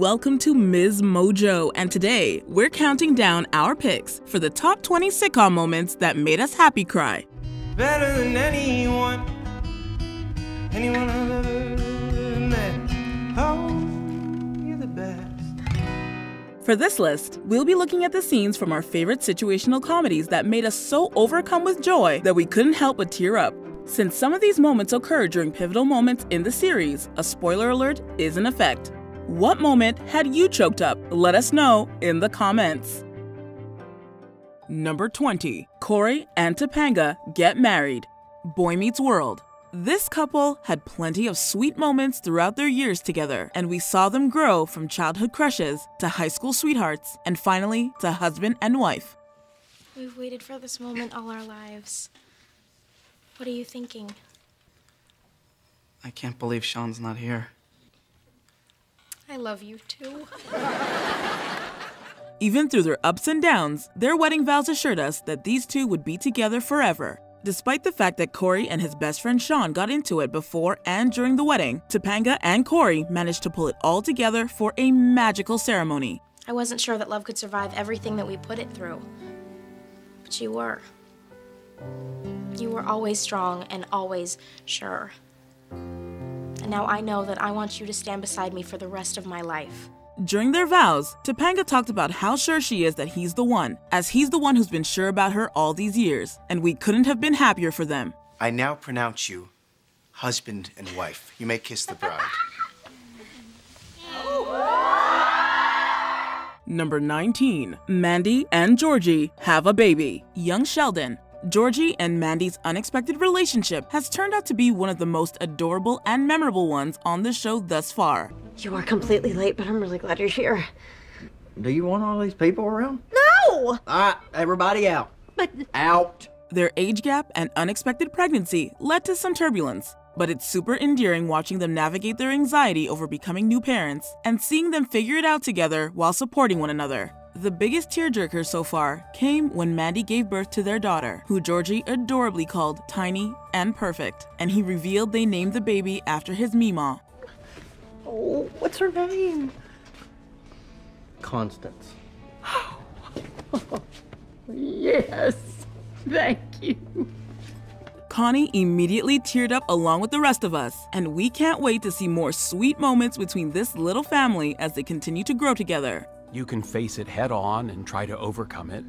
Welcome to MsMojo, and today we're counting down our picks for the top 20 sitcom moments that made us happy cry. Better than anyone I've ever met. Oh, you're the best. For this list, we'll be looking at the scenes from our favorite situational comedies that made us so overcome with joy that we couldn't help but tear up. Since some of these moments occurred during pivotal moments in the series, a spoiler alert is in effect. What moment had you choked up? Let us know in the comments. Number 20. Corey and Topanga get married. Boy Meets World. This couple had plenty of sweet moments throughout their years together, and we saw them grow from childhood crushes to high school sweethearts, and finally to husband and wife. We've waited for this moment all our lives. What are you thinking? I can't believe Sean's not here. I love you too. Even through their ups and downs, their wedding vows assured us that these two would be together forever. Despite the fact that Corey and his best friend Sean got into it before and during the wedding, Topanga and Corey managed to pull it all together for a magical ceremony. I wasn't sure that love could survive everything that we put it through. But you were. You were always strong and always sure. And now I know that I want you to stand beside me for the rest of my life. During their vows, Topanga talked about how sure she is that he's the one, as he's the one who's been sure about her all these years, and we couldn't have been happier for them. I now pronounce you husband and wife. You may kiss the bride. Number 19. Mandy and Georgie have a baby. Young Sheldon. Georgie and Mandy's unexpected relationship has turned out to be one of the most adorable and memorable ones on the show thus far. You are completely late, but I'm really glad you're here. Do you want all these people around? No! All right, everybody out. But Out. Their age gap and unexpected pregnancy led to some turbulence, but it's super endearing watching them navigate their anxiety over becoming new parents and seeing them figure it out together while supporting one another. The biggest tearjerker so far came when Mandy gave birth to their daughter, who Georgie adorably called Tiny and Perfect, and he revealed they named the baby after his Meemaw. oh, what's her name? Constance. Yes, thank you. Connie immediately teared up along with the rest of us, and we can't wait to see more sweet moments between this little family as they continue to grow together. You can face it head on and try to overcome it.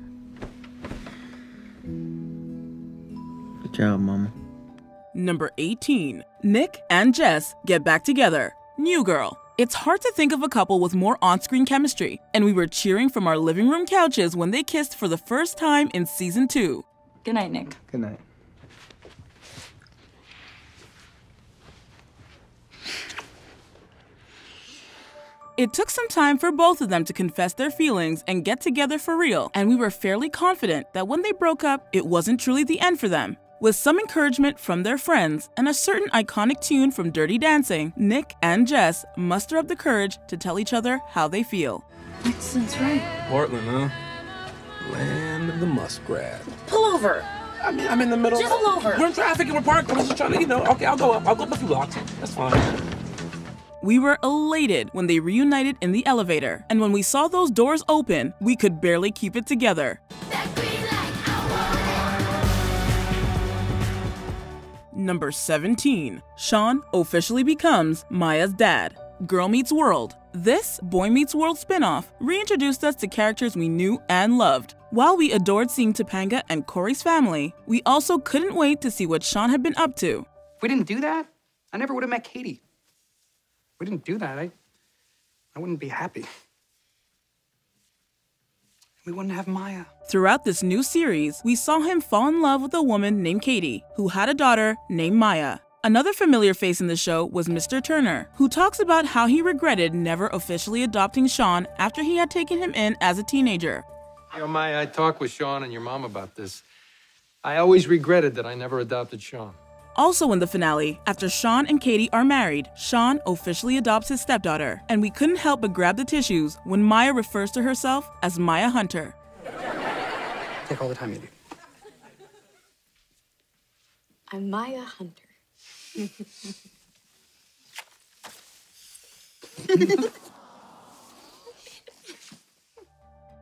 Good job, Mama. Number 18. Nick and Jess get back together. New Girl. It's hard to think of a couple with more on-screen chemistry, and we were cheering from our living room couches when they kissed for the first time in season 2. Good night, Nick. Good night. It took some time for both of them to confess their feelings and get together for real, and we were fairly confident that when they broke up, it wasn't truly the end for them. With some encouragement from their friends and a certain iconic tune from Dirty Dancing, Nick and Jess muster up the courage to tell each other how they feel. Makes sense, right? Portland, huh? Land of the muskrat. Pull over. I'm in the middle. Just pull over. We're in traffic and we're parked. I'm just trying to, okay, I'll go up. I'll go up a few blocks. That's fine. We were elated when they reunited in the elevator, and when we saw those doors open, we could barely keep it together. Number 17. Sean officially becomes Maya's dad. Girl Meets World. This Boy Meets World spinoff reintroduced us to characters we knew and loved. While we adored seeing Topanga and Corey's family, we also couldn't wait to see what Sean had been up to. If we didn't do that, I never would have met Katie. If we didn't do that, I wouldn't be happy. We wouldn't have Maya. Throughout this new series, we saw him fall in love with a woman named Katie, who had a daughter named Maya. Another familiar face in the show was Mr. Turner, who talks about how he regretted never officially adopting Sean after he had taken him in as a teenager. You know, Maya, I talked with Sean and your mom about this. I always regretted that I never adopted Sean. Also in the finale, after Sean and Katie are married, Sean officially adopts his stepdaughter, and we couldn't help but grab the tissues when Maya refers to herself as Maya Hunter. Take all the time you do. I'm Maya Hunter.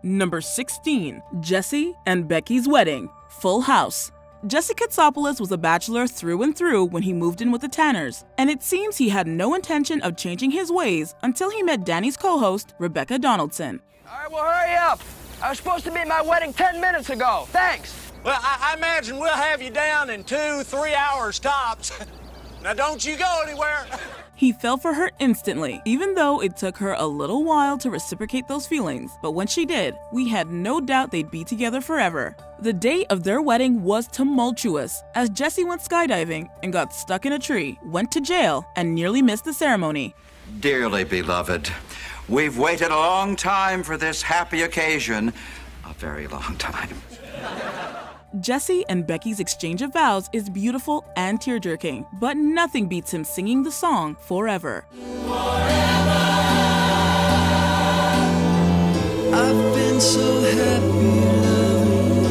Number 16, Jessie and Becky's Wedding, Full House. Jesse Katsopoulos was a bachelor through and through when he moved in with the Tanners, and it seems he had no intention of changing his ways until he met Danny's co-host, Rebecca Donaldson. All right, well, hurry up. I was supposed to be at my wedding 10 minutes ago. Thanks. Well, I imagine we'll have you down in 2-3 hours tops. Now, don't you go anywhere. He fell for her instantly, even though it took her a little while to reciprocate those feelings. But when she did, we had no doubt they'd be together forever. The day of their wedding was tumultuous, as Jessie went skydiving and got stuck in a tree, went to jail, and nearly missed the ceremony. Dearly beloved, we've waited a long time for this happy occasion. A very long time. Jessie and Becky's exchange of vows is beautiful and tear-jerking, but nothing beats him singing the song Forever. I've been so happy loving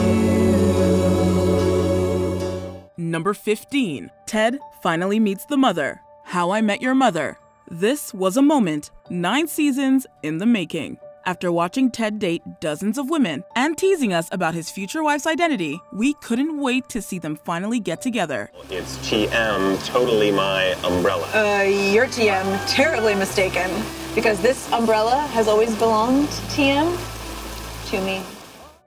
you. Number 15, Ted finally meets the mother, How I Met Your Mother. This was a moment, 9 seasons in the making. After watching Ted date dozens of women and teasing us about his future wife's identity, we couldn't wait to see them finally get together. It's TM, totally my umbrella. You're TM, terribly mistaken, because this umbrella has always belonged, TM, to me.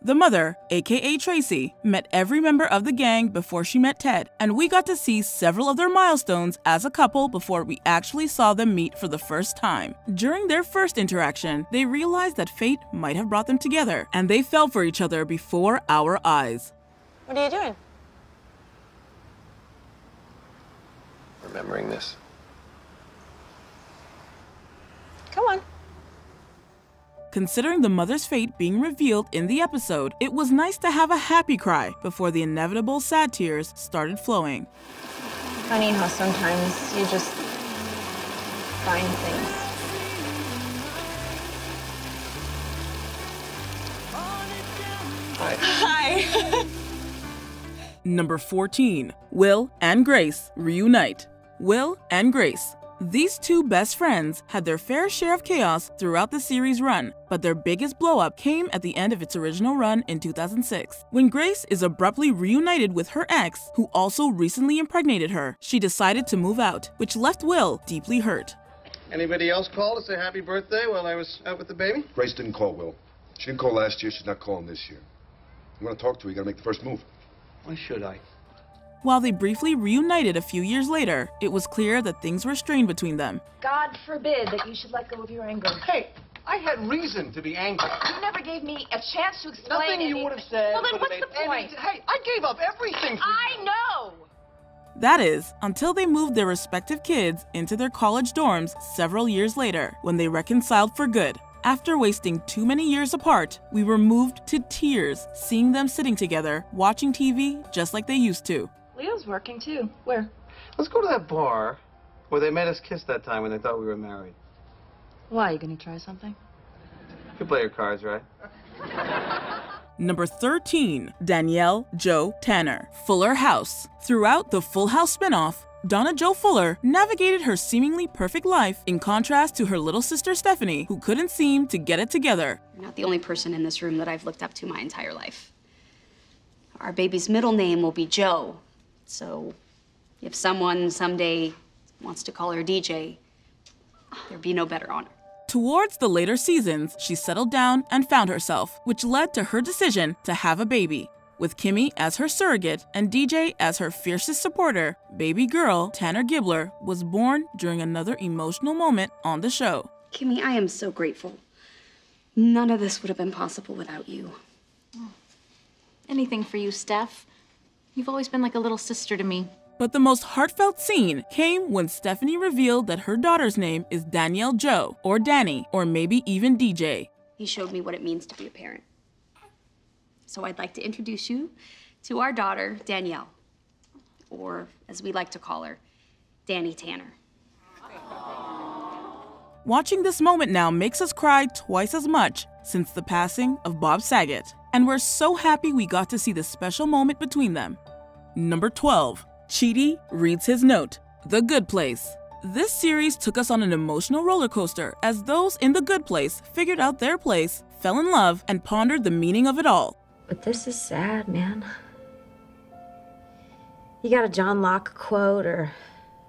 The mother, aka Tracy, met every member of the gang before she met Ted, and we got to see several of their milestones as a couple before we actually saw them meet for the first time. During their first interaction, they realized that fate might have brought them together, and they fell for each other before our eyes. What are you doing? Remembering this. Come on. Considering the mother's fate being revealed in the episode, it was nice to have a happy cry before the inevitable sad tears started flowing. Funny how sometimes you just find things. Hi. Number 14, Will and Grace reunite. Will and Grace. These two best friends had their fair share of chaos throughout the series run, but their biggest blow-up came at the end of its original run in 2006. When Grace is abruptly reunited with her ex, who also recently impregnated her, she decided to move out, which left Will deeply hurt. Anybody else call to say happy birthday while I was out with the baby? Grace didn't call, Will. She didn't call last year, she's not calling this year. You want to talk to her, you gotta make the first move. Why should I? While they briefly reunited a few years later, it was clear that things were strained between them. God forbid that you should let go of your anger. Hey, I had reason to be angry. You never gave me a chance to explain Nothing anything. you would have said. Well, then what's the point? Hey, I gave up everything for I know! That is, until they moved their respective kids into their college dorms several years later, when they reconciled for good. After wasting too many years apart, we were moved to tears seeing them sitting together, watching TV just like they used to. Leo's working too. Where? Let's go to that bar where they made us kiss that time when they thought we were married. Why, you gonna try something? You can play your cards, right? Number 13, Danielle Joe Tanner, Fuller House. Throughout the Full House spinoff, Donna Jo Fuller navigated her seemingly perfect life in contrast to her little sister Stephanie, who couldn't seem to get it together. You're not the only person in this room that I've looked up to my entire life. Our baby's middle name will be Joe. So if someone someday wants to call her DJ, there'd be no better honor. Towards the later seasons, she settled down and found herself, which led to her decision to have a baby. With Kimmy as her surrogate and DJ as her fiercest supporter, baby girl Tanner Gibbler was born during another emotional moment on the show. Kimmy, I am so grateful. None of this would have been possible without you. Anything for you, Steph. You've always been like a little sister to me. But the most heartfelt scene came when Stephanie revealed that her daughter's name is Danielle Joe, or Danny, or maybe even DJ. He showed me what it means to be a parent. So I'd like to introduce you to our daughter, Danielle, or as we like to call her, Danny Tanner. Watching this moment now makes us cry twice as much since the passing of Bob Saget, and we're so happy we got to see this special moment between them. Number 12, Chidi reads his note, The Good Place. This series took us on an emotional roller coaster as those in the good place figured out their place, fell in love, and pondered the meaning of it all. But this is sad, man. You got a John Locke quote or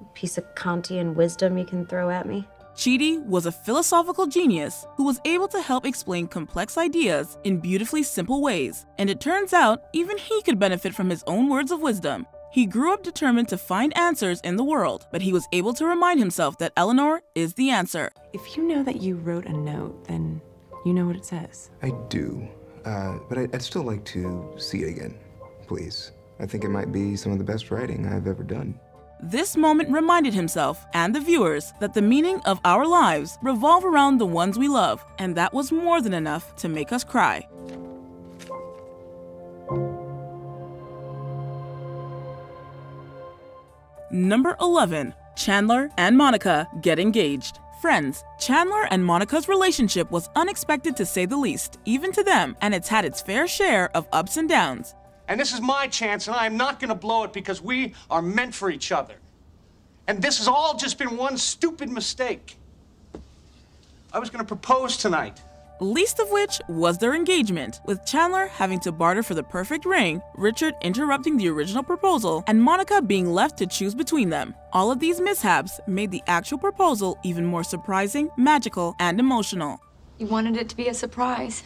a piece of Kantian wisdom you can throw at me? Chidi was a philosophical genius who was able to help explain complex ideas in beautifully simple ways, and it turns out even he could benefit from his own words of wisdom. He grew up determined to find answers in the world, but he was able to remind himself that Eleanor is the answer. If you know that you wrote a note, then you know what it says. I do, but I'd still like to see it again, please. I think it might be some of the best writing I've ever done. This moment reminded himself and the viewers that the meaning of our lives revolve around the ones we love, and that was more than enough to make us cry. Number 11. Chandler and Monica get engaged. Friends, Chandler and Monica's relationship was unexpected to say the least, even to them, and it's had its fair share of ups and downs. And this is my chance, and I'm not gonna blow it because we are meant for each other. And this has all just been one stupid mistake. I was gonna propose tonight. Least of which was their engagement, with Chandler having to barter for the perfect ring, Richard interrupting the original proposal, and Monica being left to choose between them. All of these mishaps made the actual proposal even more surprising, magical, and emotional. You wanted it to be a surprise.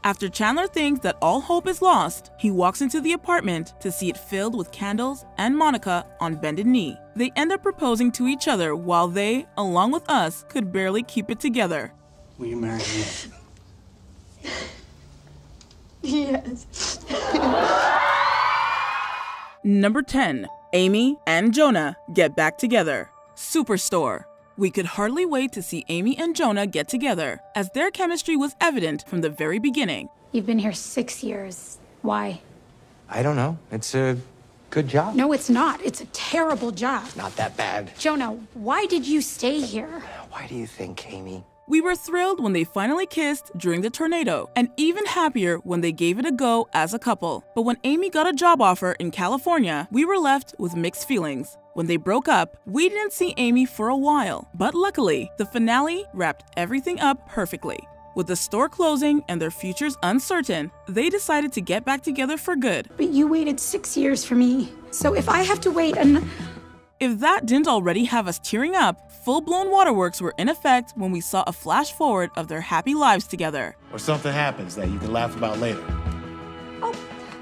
After Chandler thinks that all hope is lost, he walks into the apartment to see it filled with candles and Monica on bended knee. They end up proposing to each other while they, along with us, could barely keep it together. Will you marry me? Yes. Number 10. Amy and Jonah get back together. Superstore. We could hardly wait to see Amy and Jonah get together, as their chemistry was evident from the very beginning. You've been here 6 years. Why? I don't know. It's a good job. No, it's not. It's a terrible job. Not that bad. Jonah, why did you stay here? Why do you think, Amy? We were thrilled when they finally kissed during the tornado, and even happier when they gave it a go as a couple. But when Amy got a job offer in California, we were left with mixed feelings. When they broke up, we didn't see Amy for a while, but luckily, the finale wrapped everything up perfectly. With the store closing and their futures uncertain, they decided to get back together for good. But you waited 6 years for me, so if I have to wait If that didn't already have us tearing up, full-blown waterworks were in effect when we saw a flash forward of their happy lives together. Or something happens that you can laugh about later. Oh,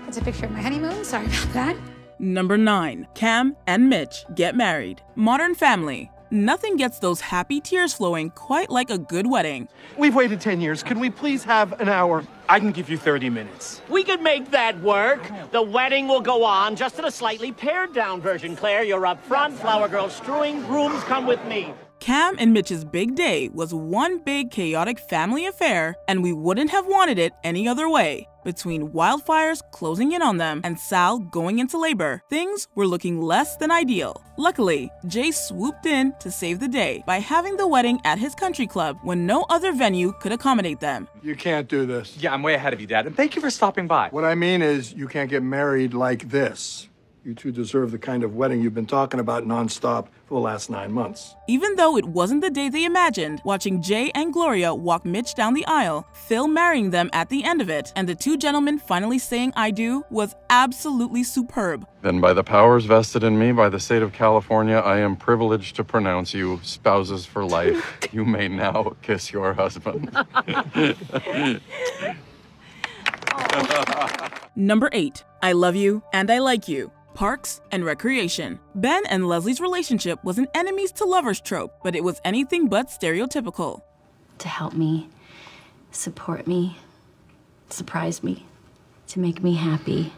that's a picture of my honeymoon. Sorry about that. Number 9. Cam and Mitch get married. Modern Family. Nothing gets those happy tears flowing quite like a good wedding. We've waited 10 years. Can we please have an hour? I can give you 30 minutes. We can make that work. The wedding will go on, just in a slightly pared-down version. Claire, you're up front. Flower girl strewing. Grooms, come with me. Cam and Mitch's big day was one big chaotic family affair, and we wouldn't have wanted it any other way. Between wildfires closing in on them and Sal going into labor, things were looking less than ideal. Luckily, Jay swooped in to save the day by having the wedding at his country club when no other venue could accommodate them. You can't do this. Yeah, I'm way ahead of you, Dad, and thank you for stopping by. What I mean is, you can't get married like this. You two deserve the kind of wedding you've been talking about nonstop for the last 9 months. Even though it wasn't the day they imagined, watching Jay and Gloria walk Mitch down the aisle, Phil marrying them at the end of it, and the two gentlemen finally saying I do was absolutely superb. Then by the powers vested in me by the state of California, I am privileged to pronounce you spouses for life. You may now kiss your husband. Number 8. I Love You and I Like You. Parks and Recreation. Ben and Leslie's relationship was an enemies to lovers trope, but it was anything but stereotypical. To help me, support me, surprise me, to make me happy,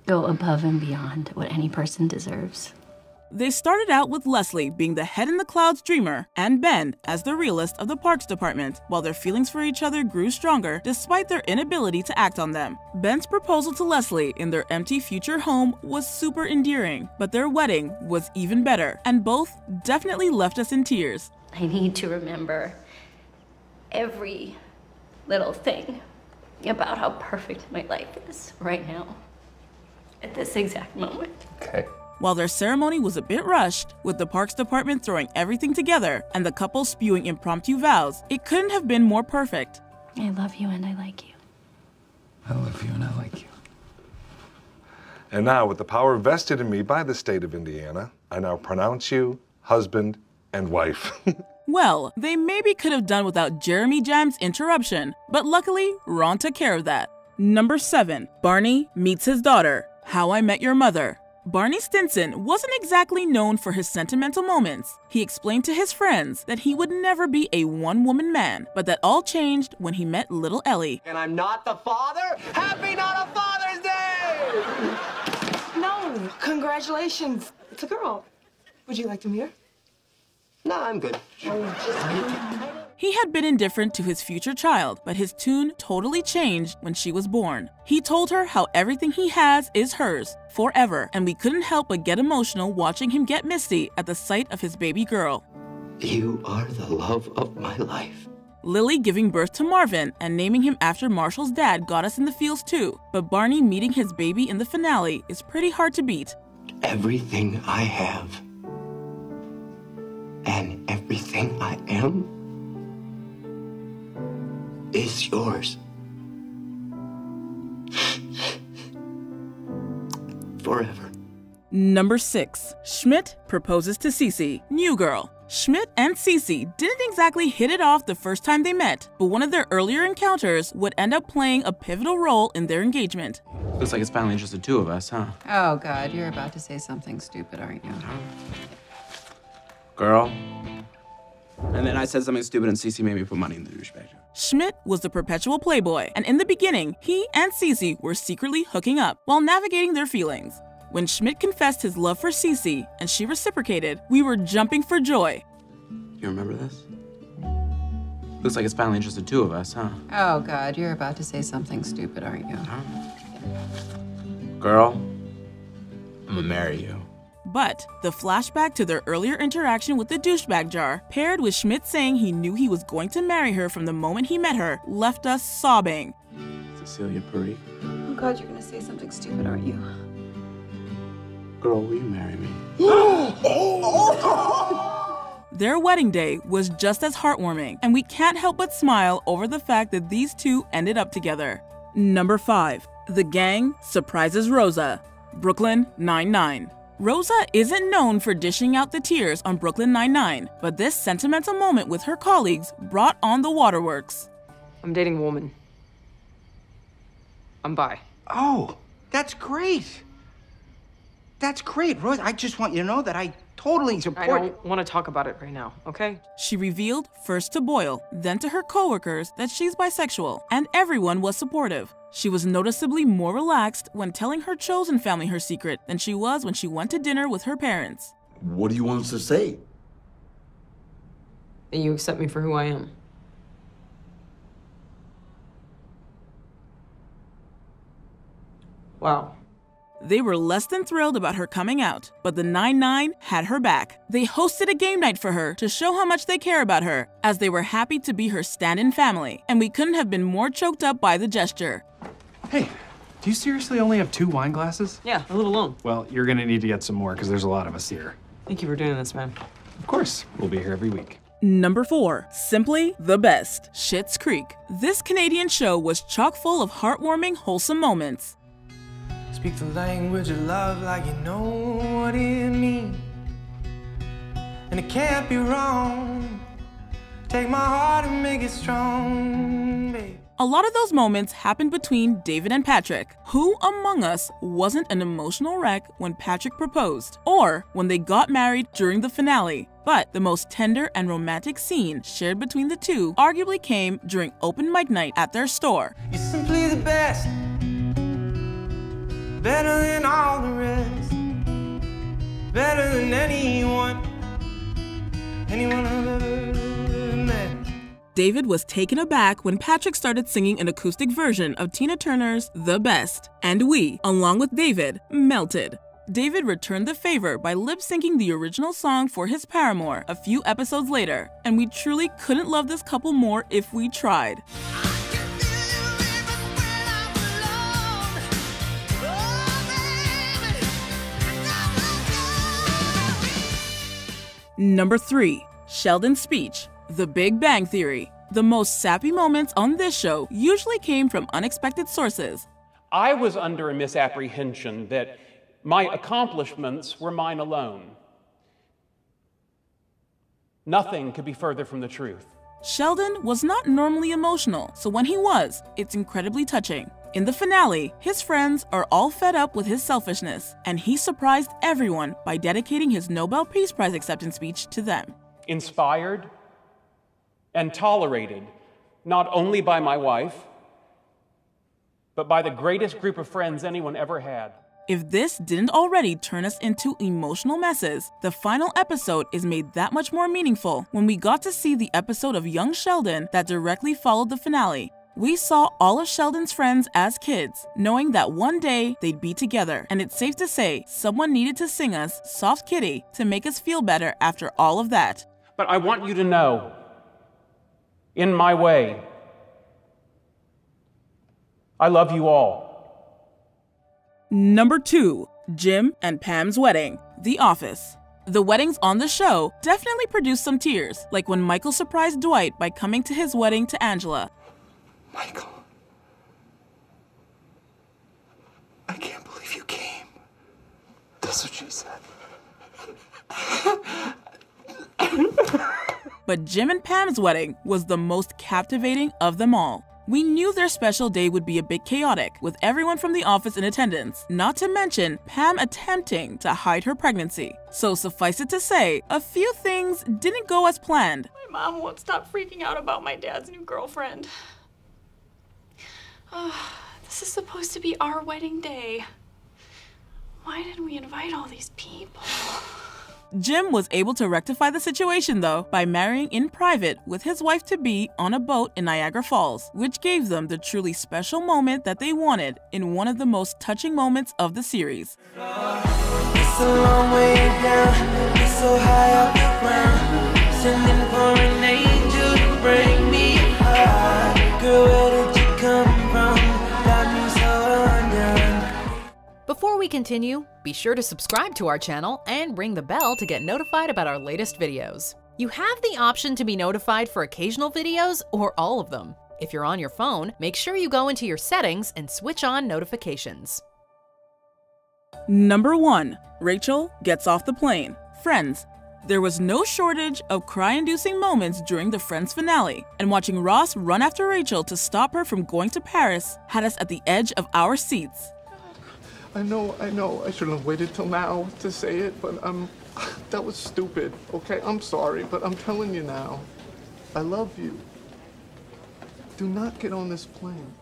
go above and beyond what any person deserves. They started out with Leslie being the head-in-the-clouds dreamer and Ben as the realist of the parks department, while their feelings for each other grew stronger despite their inability to act on them. Ben's proposal to Leslie in their empty future home was super endearing, but their wedding was even better, and both definitely left us in tears. I need to remember every little thing about how perfect my life is right now, at this exact moment. Okay. While their ceremony was a bit rushed, with the parks department throwing everything together and the couple spewing impromptu vows, it couldn't have been more perfect. I love you and I like you. I love you and I like you. And now, with the power vested in me by the state of Indiana, I now pronounce you husband and wife. Well, they maybe could have done without Jeremy Jam's interruption, but luckily, Ron took care of that. Number 7. Barney meets his daughter. How I Met Your Mother. Barney Stinson wasn't exactly known for his sentimental moments. He explained to his friends that he would never be a one-woman man, but that all changed when he met little Ellie. And I'm not the father? Happy not a Father's Day! No, congratulations. It's a girl. Would you like to meet her? No, I'm good. He had been indifferent to his future child, but his tune totally changed when she was born. He told her how everything he has is hers, forever, and we couldn't help but get emotional watching him get misty at the sight of his baby girl. You are the love of my life. Lily giving birth to Marvin and naming him after Marshall's dad got us in the feels too, but Barney meeting his baby in the finale is pretty hard to beat. Everything I have and everything I am is yours. Forever. Number 6. Schmidt proposes to Cece. New girl. Schmidt and Cece didn't exactly hit it off the first time they met, but one of their earlier encounters would end up playing a pivotal role in their engagement. Looks like it's finally just the two of us, huh? Oh, God, you're about to say something stupid, aren't you? Girl. And then I said something stupid and Cece made me put money in the douchebag jar. Schmidt was the perpetual playboy, and in the beginning, he and Cece were secretly hooking up while navigating their feelings. When Schmidt confessed his love for Cece and she reciprocated, we were jumping for joy. You remember this? Looks like it's finally just the two of us, huh? Oh, God, you're about to say something stupid, aren't you? Girl, I'm gonna marry you. But the flashback to their earlier interaction with the douchebag jar, paired with Schmidt saying he knew he was going to marry her from the moment he met her, left us sobbing. Cecilia Puri. Oh, God, you're gonna say something stupid, aren't you? Girl, will you marry me? Their wedding day was just as heartwarming, and we can't help but smile over the fact that these two ended up together. Number 5. The gang surprises Rosa. Brooklyn Nine-Nine. Rosa isn't known for dishing out the tears on Brooklyn Nine-Nine, but this sentimental moment with her colleagues brought on the waterworks. I'm dating a woman. I'm bi. Oh, that's great. That's great, Rose. I just want you to know that I totally support. I don't want to talk about it right now, okay? She revealed first to Boyle, then to her coworkers that she's bisexual, and everyone was supportive. She was noticeably more relaxed when telling her chosen family her secret than she was when she went to dinner with her parents. What do you want us to say? That you accept me for who I am. Wow. They were less than thrilled about her coming out, but the Nine-Nine had her back. They hosted a game night for her to show how much they care about her, as they were happy to be her stand-in family, and we couldn't have been more choked up by the gesture. Hey, do you seriously only have 2 wine glasses? Yeah, I live alone. Well, you're gonna need to get some more because there's a lot of us here. Thank you for doing this, man. Of course, we'll be here every week. Number 4. Simply the best. Schitt's Creek. This Canadian show was chock full of heartwarming, wholesome moments. Speak the language of love like you know what it means. And it can't be wrong. Take my heart and make it strong, babe. A lot of those moments happened between David and Patrick. Who among us wasn't an emotional wreck when Patrick proposed, or when they got married during the finale? But the most tender and romantic scene shared between the two arguably came during open mic night at their store. You're simply the best. Better than all the rest. Better than anyone I've ever met. David was taken aback when Patrick started singing an acoustic version of Tina Turner's The Best, and we, along with David, melted. David returned the favor by lip-syncing the original song for his paramour a few episodes later, and we truly couldn't love this couple more if we tried. Number 3. Sheldons Speech, The Big Bang Theory. The most sappy moments on this show usually came from unexpected sources. I was under a misapprehension that my accomplishments were mine alone. Nothing could be further from the truth. Sheldon was not normally emotional, so when he was, it's incredibly touching. In the finale, his friends are all fed up with his selfishness, and he surprised everyone by dedicating his Nobel Peace Prize acceptance speech to them. Inspired and tolerated not only by my wife, but by the greatest group of friends anyone ever had. If this didn't already turn us into emotional messes, the final episode is made that much more meaningful when we got to see the episode of young Sheldon that directly followed the finale. We saw all of Sheldon's friends as kids, knowing that one day they'd be together, and it's safe to say someone needed to sing us Soft Kitty to make us feel better after all of that. But I want you to know, in my way, I love you all. Number 2. Jim and Pam's Wedding, The Office. The weddings on the show definitely produced some tears, like when Michael surprised Dwight by coming to his wedding to Angela. Michael, I can't believe you came. That's what she said. But Jim and Pam's wedding was the most captivating of them all. We knew their special day would be a bit chaotic, with everyone from the office in attendance, not to mention Pam attempting to hide her pregnancy. So suffice it to say, a few things didn't go as planned. My mom won't stop freaking out about my dad's new girlfriend. This is supposed to be our wedding day. Why didn't we invite all these people? Jim was able to rectify the situation though by marrying in private with his wife-to-be on a boat in Niagara Falls, which gave them the truly special moment that they wanted in one of the most touching moments of the series. It's a long way down, it's so high off the ground. Sending for an angel to bring me high. Girl, where did you come from? Got me so undone. Before we continue, be sure to subscribe to our channel and ring the bell to get notified about our latest videos. You have the option to be notified for occasional videos or all of them. If you're on your phone, make sure you go into your settings and switch on notifications. Number 1. Rachel gets off the plane. Friends. There was no shortage of cry-inducing moments during the Friends finale, and watching Ross run after Rachel to stop her from going to Paris had us at the edge of our seats. I know. I shouldn't have waited till now to say it, but that was stupid, okay? I'm sorry, but I'm telling you now. I love you. Do not get on this plane.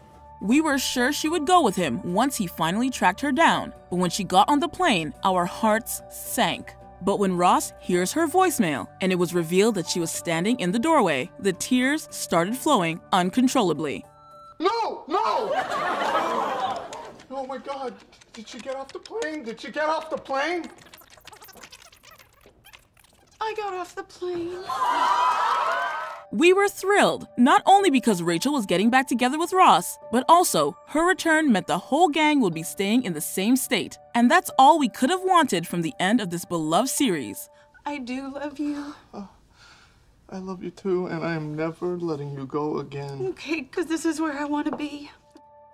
We were sure she would go with him once he finally tracked her down, but when she got on the plane, our hearts sank. But when Ross hears her voicemail and it was revealed that she was standing in the doorway, the tears started flowing uncontrollably. No! Oh my God, did she get off the plane? Did she get off the plane? I got off the plane. We were thrilled, not only because Rachel was getting back together with Ross, but also her return meant the whole gang would be staying in the same state. And that's all we could have wanted from the end of this beloved series. I do love you. I love you too, and I am never letting you go again. Okay, because this is where I want to be.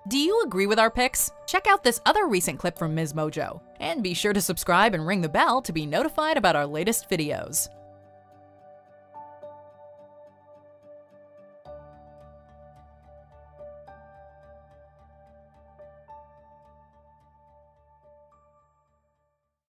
Do you agree with our picks? Check out this other recent clip from MsMojo. And be sure to subscribe and ring the bell to be notified about our latest videos.